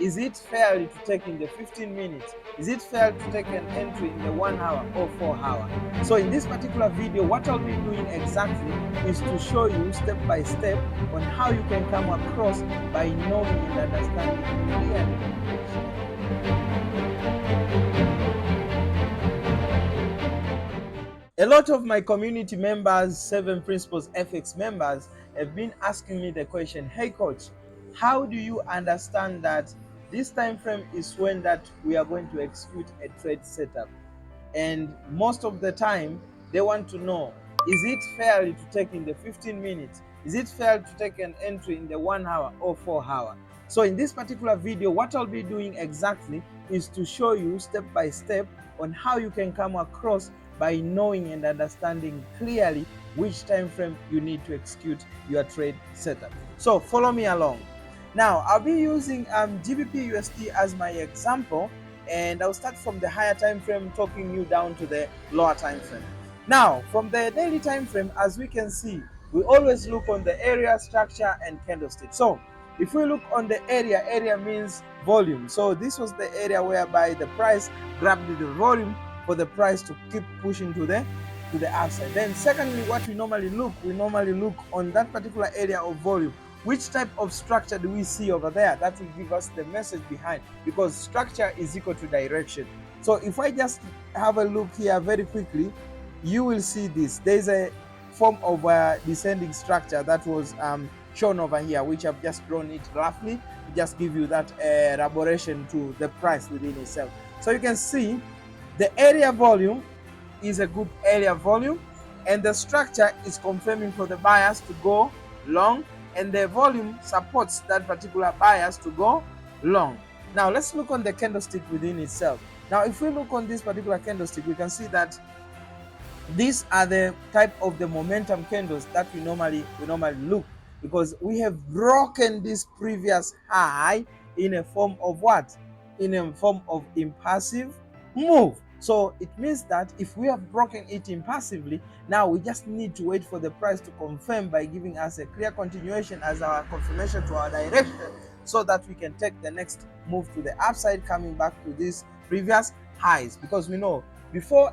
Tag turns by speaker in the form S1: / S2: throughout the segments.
S1: Is it fair to take in the 15 minutes? Is it fair to take an entry in the 1 hour or 4 hour? So in this particular video, what I'll be doing exactly is to show you step by step on how you can come across by knowing and understanding clearly. A lot of my community members, 7 Principles FX members, have been asking me the question, hey coach, how do you understand that this time frame is when that we are going to execute a trade setup? And most of the time, they want to know, is it fair to take in the 15 minutes? Is it fair to take an entry in the 1 hour or 4 hour? So in this particular video, what I'll be doing exactly is to show you step by step on how you can come across by knowing and understanding clearly which time frame you need to execute your trade setup. So follow me along. Now, I'll be using GBP USD as my example, and I'll start from the higher time frame, talking you down to the lower time frame. Now, from the daily time frame, as we can see, we always look on the area, structure, and candlestick. So if we look on the area means volume. So this was the area whereby the price grabbed the volume for the price to keep pushing to the upside. Then secondly, what we normally look on that particular area of volume. Which type of structure do we see over there? That will give us the message behind, because structure is equal to direction. So if I just have a look here very quickly, you will see this. There's a form of a descending structure that was shown over here, which I've just drawn it roughly to just give you that elaboration to the price within itself. So you can see the area volume is a good area volume, and the structure is confirming for the buyers to go long, and the volume supports that particular buyers to go long. Now let's look on the candlestick within itself. Now if we look on this particular candlestick, we can see that these are the type of the momentum candles that we normally look, because we have broken this previous high in a form of what? In a form of impassive move. So it means that if we have broken it impassively, now we just need to wait for the price to confirm by giving us a clear continuation as our confirmation to our direction, so that we can take the next move to the upside, coming back to these previous highs. Because we know before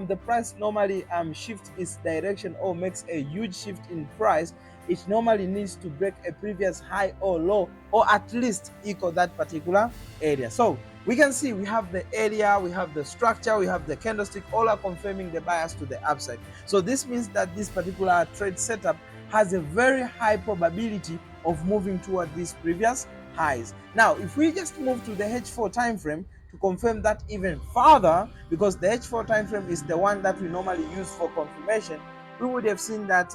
S1: the price normally shifts its direction or makes a huge shift in price, it normally needs to break a previous high or low, or at least equal that particular area. So we can see we have the area, we have the structure, we have the candlestick, all are confirming the bias to the upside. So this means that this particular trade setup has a very high probability of moving toward these previous highs. Now, if we just move to the H4 time frame to confirm that even further, because the H4 time frame is the one that we normally use for confirmation, we would have seen that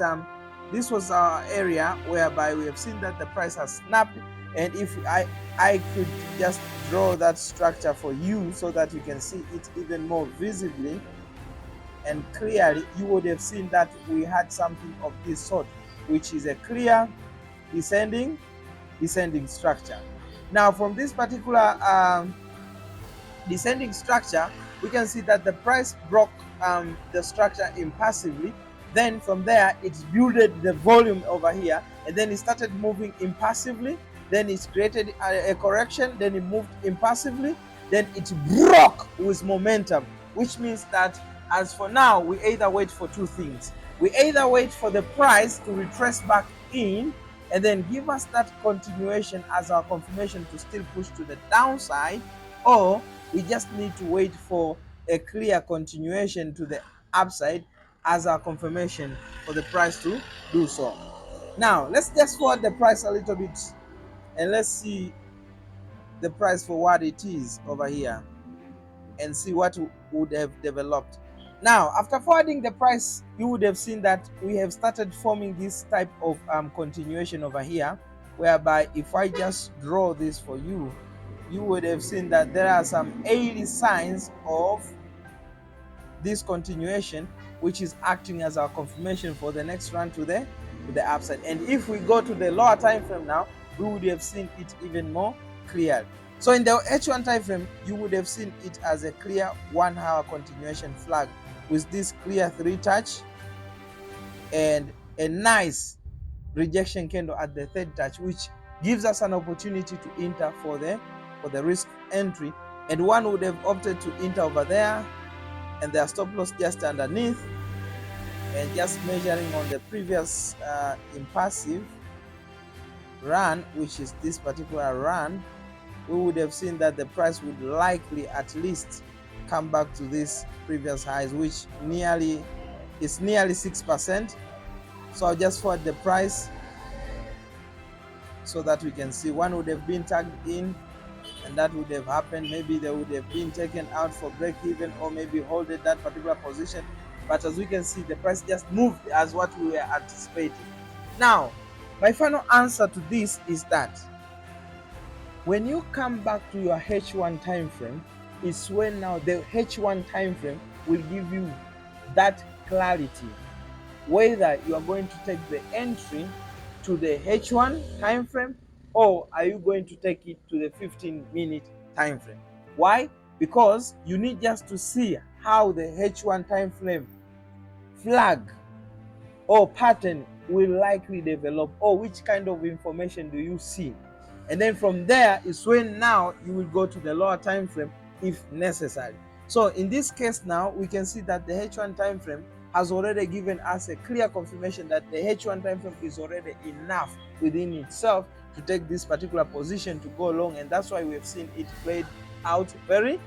S1: this was our area whereby we have seen that the price has snapped. And if I could just draw that structure for you so that you can see it even more visibly and clearly, you would have seen that we had something of this sort, which is a clear descending structure. Now from this particular descending structure, we can see that the price broke the structure impassively. Then from there, it builded the volume over here, and then it started moving impassively. Then it created a correction, then it moved impassively, then it broke with momentum, which means that as for now, we either wait for two things. We either wait for the price to retrace back in and then give us that continuation as our confirmation to still push to the downside, or we just need to wait for a clear continuation to the upside as our confirmation for the price to do so. Now, let's just forward the price a little bit and let's see the price for what it is over here and see what would have developed. Now, after forwarding the price, you would have seen that we have started forming this type of continuation over here, whereby if I just draw this for you, you would have seen that there are some early signs of this continuation, which is acting as our confirmation for the next run to the upside. And if we go to the lower time frame now, we would have seen it even more clear. So in the H1 time frame, you would have seen it as a clear 1 hour continuation flag with this clear 3 touch and a nice rejection candle at the 3rd touch, which gives us an opportunity to enter for the for the risk entry, and one would have opted to enter over there and their stop loss just underneath, and just measuring on the previous impassive run, which is this particular run, we would have seen that the price would likely at least come back to this previous highs, which is nearly 6%. So I'll just forward the price so that we can see. One would have been tagged in, and that would have happened. Maybe they would have been taken out for break even, or maybe holded that particular position. But as we can see, the price just moved as what we were anticipating. Now, my final answer to this is that when you come back to your H1 time frame, is when now the H1 time frame will give you that clarity whether you are going to take the entry to the H1 time frame, or are you going to take it to the 15-minute time frame. Why? Because you need just to see how the H1 time frame flag or pattern will likely develop, or which kind of information do you see. And then from there is when now you will go to the lower time frame if necessary. So in this case now, we can see that the H1 time frame has already given us a clear confirmation that the H1 time frame is already enough within itself to take this particular position to go long, and that's why we've seen it played out very,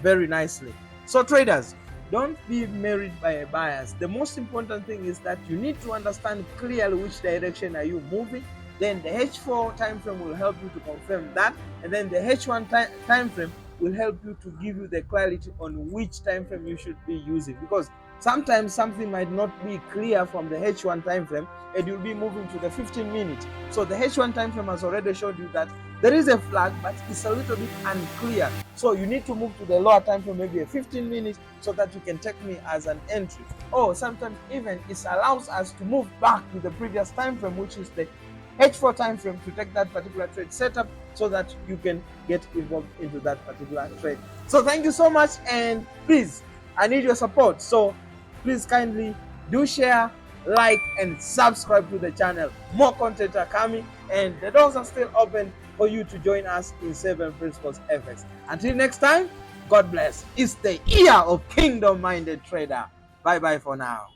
S1: very nicely. So traders, don't be married by a bias. The most important thing is that you need to understand clearly which direction are you moving. Then the H4 time frame will help you to confirm that, and then the H1 time frame will help you to give you the clarity on which time frame you should be using, because sometimes something might not be clear from the H1 time frame and you'll be moving to the 15-minute. So the H1 time frame has already showed you that there is a flag, but it's a little bit unclear. So you need to move to the lower time frame, maybe a 15-minute, so that you can take me as an entry. Or sometimes even it allows us to move back to the previous time frame, which is the H4 time frame, to take that particular trade setup so that you can get involved into that particular trade. So thank you so much, and please, I need your support. So please kindly do share, like, and subscribe to the channel. More content are coming, and the doors are still open for you to join us in 7 Principles FX. Until next time, God bless. It's the year of kingdom-minded trader. Bye-bye for now.